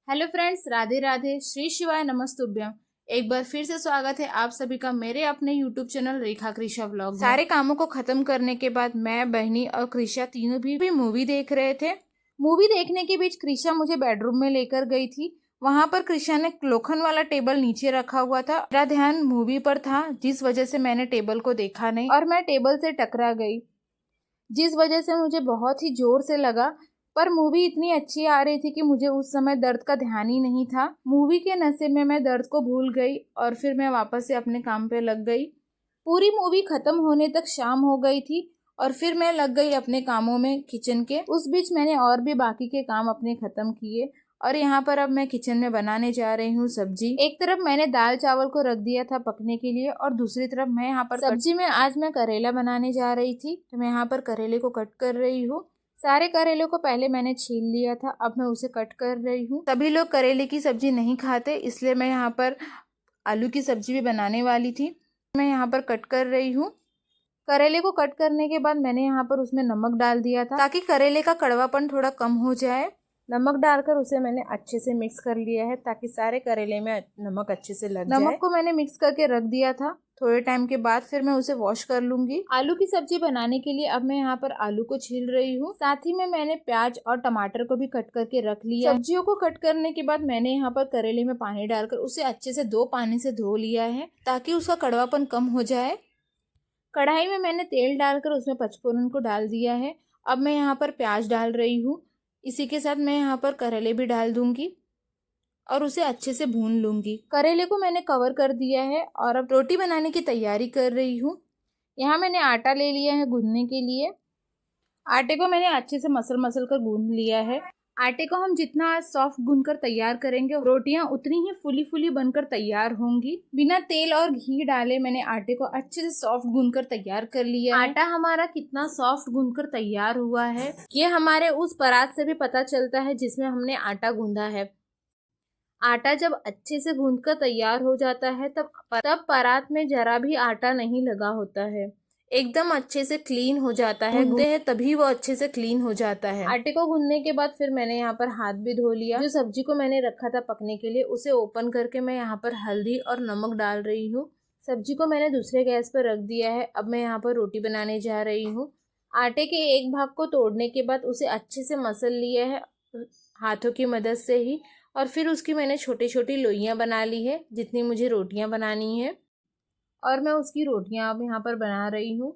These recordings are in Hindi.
हेलो फ्रेंड्स, राधे राधे, श्री शिवाय नमस्तुभ्यम। एक बार फिर से स्वागत है आप सभी का मेरे अपने यूट्यूब चैनल रेखा कृषा व्लॉग में। सारे कामों को खत्म करने के बाद मैं, बहनी और कृषा तीनों भी मूवी देख रहे थे। मूवी देखने के बीच कृषा मुझे बेडरूम में लेकर गई थी। वहां पर कृषा ने लोखंड वाला टेबल नीचे रखा हुआ था। मेरा ध्यान मूवी पर था, जिस वजह से मैंने टेबल को देखा नहीं और मैं टेबल से टकरा गई, जिस वजह से मुझे बहुत ही जोर से लगा। पर मूवी इतनी अच्छी आ रही थी कि मुझे उस समय दर्द का ध्यान ही नहीं था। मूवी के नशे में मैं दर्द को भूल गई और फिर मैं वापस से अपने काम पे लग गई। पूरी मूवी खत्म होने तक शाम हो गई थी और फिर मैं लग गई अपने कामों में किचन के। उस बीच मैंने और भी बाकी के काम अपने खत्म किए और यहाँ पर अब मैं किचन में बनाने जा रही हूँ सब्जी। एक तरफ मैंने दाल चावल को रख दिया था पकने के लिए और दूसरी तरफ मैं यहाँ पर सब्जी में आज मैं करेला बनाने जा रही थी, तो मैं यहाँ पर करेले को कट कर रही हूँ। सारे करेले को पहले मैंने छील लिया था, अब मैं उसे कट कर रही हूँ। सभी लोग करेले की सब्जी नहीं खाते, इसलिए मैं यहाँ पर आलू की सब्जी भी बनाने वाली थी। मैं यहाँ पर कट कर रही हूँ। करेले को कट करने के बाद मैंने यहाँ पर उसमें नमक डाल दिया था ताकि करेले का कड़वापन थोड़ा कम हो जाए। नमक डालकर उसे मैंने अच्छे से मिक्स कर लिया है ताकि सारे करेले में नमक अच्छे से लग जाए। नमक को मैंने मिक्स करके रख दिया था। थोड़े टाइम के बाद फिर मैं उसे वॉश कर लूंगी। आलू की सब्जी बनाने के लिए अब मैं यहाँ पर आलू को छील रही हूँ। साथ ही में मैंने प्याज और टमाटर को भी कट करके रख लिया। सब्जियों को कट करने के बाद मैंने यहाँ पर करेले में पानी डालकर उसे अच्छे से 2 पानी से धो लिया है ताकि उसका कड़वापन कम हो जाए। कढ़ाई में मैंने तेल डालकर उसमें पचफोरन को डाल दिया है। अब मैं यहाँ पर प्याज डाल रही हूँ। इसी के साथ मैं यहाँ पर करेले भी डाल दूंगी और उसे अच्छे से भून लूंगी। करेले को मैंने कवर कर दिया है और अब रोटी बनाने की तैयारी कर रही हूँ। यहाँ मैंने आटा ले लिया है गूंदने के लिए। आटे को मैंने अच्छे से मसल कर गूंद लिया है। आटे को हम जितना सॉफ्ट गूंदकर तैयार करेंगे, रोटियां उतनी ही फुली फुली बनकर तैयार होंगी। बिना तेल और घी डाले मैंने आटे को अच्छे से सॉफ्ट गूंदकर तैयार कर लिया है। आटा हमारा कितना सॉफ्ट गूंदकर तैयार हुआ है, ये हमारे उस परात से भी पता चलता है जिसमें हमने आटा गूंदा है। आटा जब अच्छे से गूंदकर तैयार हो जाता है तब परात में जरा भी आटा नहीं लगा होता है, एकदम अच्छे से क्लीन हो जाता है। गूंदते हैं तभी वो अच्छे से क्लीन हो जाता है। आटे को गूंदने के बाद फिर मैंने यहाँ पर हाथ भी धो लिया। जो सब्जी को मैंने रखा था पकने के लिए उसे ओपन करके मैं यहाँ पर हल्दी और नमक डाल रही हूँ। सब्जी को मैंने दूसरे गैस पर रख दिया है। अब मैं यहाँ पर रोटी बनाने जा रही हूँ। आटे के एक भाग को तोड़ने के बाद उसे अच्छे से मसल लिया है हाथों की मदद से ही, और फिर उसकी मैंने छोटी छोटी लोइयां बना ली है जितनी मुझे रोटियां बनानी है, और मैं उसकी रोटियां अब यहाँ पर बना रही हूँ।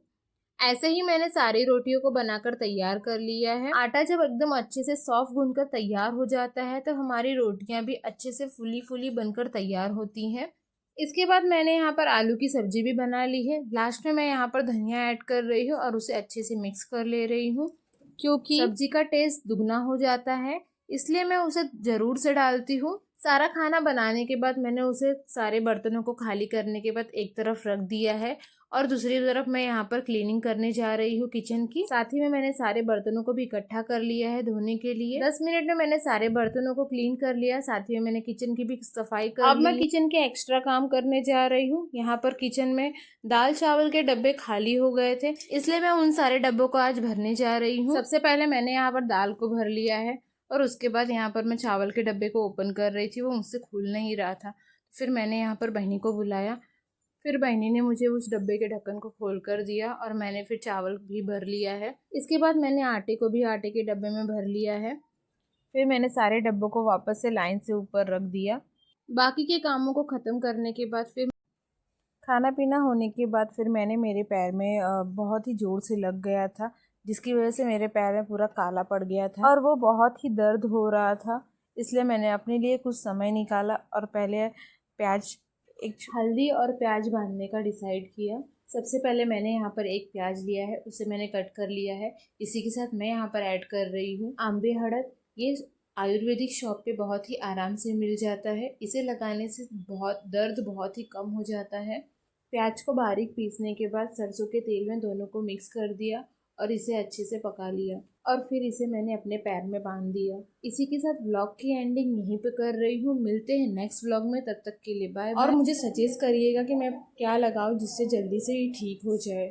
ऐसे ही मैंने सारी रोटियों को बनाकर तैयार कर लिया है। आटा जब एकदम अच्छे से सॉफ्ट गूंदकर तैयार हो जाता है तो हमारी रोटियां भी अच्छे से फुली फुली बनकर तैयार होती हैं। इसके बाद मैंने यहाँ पर आलू की सब्जी भी बना ली है। लास्ट में मैं यहाँ पर धनिया ऐड कर रही हूँ और उसे अच्छे से मिक्स कर ले रही हूँ, क्योंकि सब्जी का टेस्ट दुगना हो जाता है, इसलिए मैं उसे जरूर से डालती हूँ। सारा खाना बनाने के बाद मैंने उसे सारे बर्तनों को खाली करने के बाद एक तरफ रख दिया है और दूसरी तरफ मैं यहाँ पर क्लीनिंग करने जा रही हूँ किचन की। साथ ही में मैंने सारे बर्तनों को भी इकट्ठा कर लिया है धोने के लिए। 10 मिनट में मैंने सारे बर्तनों को क्लीन कर लिया। साथ ही में मैंने किचन की भी सफाई कर ली। अब मैं किचन के एक्स्ट्रा काम करने जा रही हूँ। यहाँ पर किचन में दाल चावल के डब्बे खाली हो गए थे, इसलिए मैं उन सारे डब्बों को आज भरने जा रही हूँ। सबसे पहले मैंने यहाँ पर दाल को भर लिया है और उसके बाद यहाँ पर मैं चावल के डब्बे को ओपन कर रही थी, वो मुझसे खुल नहीं रहा था। फिर मैंने यहाँ पर बहनी को बुलाया। फिर बहनी ने मुझे उस डब्बे के ढक्कन को खोल कर दिया और मैंने फिर चावल भी भर लिया है। इसके बाद मैंने आटे को भी आटे के डब्बे में भर लिया है। फिर मैंने सारे डब्बों को वापस से लाइन से ऊपर रख दिया। बाकी के कामों को ख़त्म करने के बाद फिर खाना पीना होने के बाद फिर मैंने मेरे पैर में बहुत ही ज़ोर से लग गया था, जिसकी वजह से मेरे पैर में पूरा काला पड़ गया था और वो बहुत ही दर्द हो रहा था। इसलिए मैंने अपने लिए कुछ समय निकाला और पहले हल्दी और प्याज बांधने का डिसाइड किया। सबसे पहले मैंने यहाँ पर एक प्याज लिया है, उसे मैंने कट कर लिया है। इसी के साथ मैं यहाँ पर ऐड कर रही हूँ आंबे हड़द। ये आयुर्वेदिक शॉप पे बहुत ही आराम से मिल जाता है। इसे लगाने से दर्द बहुत ही कम हो जाता है। प्याज को बारीक पीसने के बाद सरसों के तेल में दोनों को मिक्स कर दिया और इसे अच्छे से पका लिया और फिर इसे मैंने अपने पैर में बांध दिया। इसी के साथ व्लॉग की एंडिंग यहीं पे कर रही हूँ। मिलते हैं नेक्स्ट व्लॉग में, तब तक के लिए बाय। और मुझे सजेस्ट करिएगा कि मैं क्या लगाऊं जिससे जल्दी से ही ठीक हो जाए।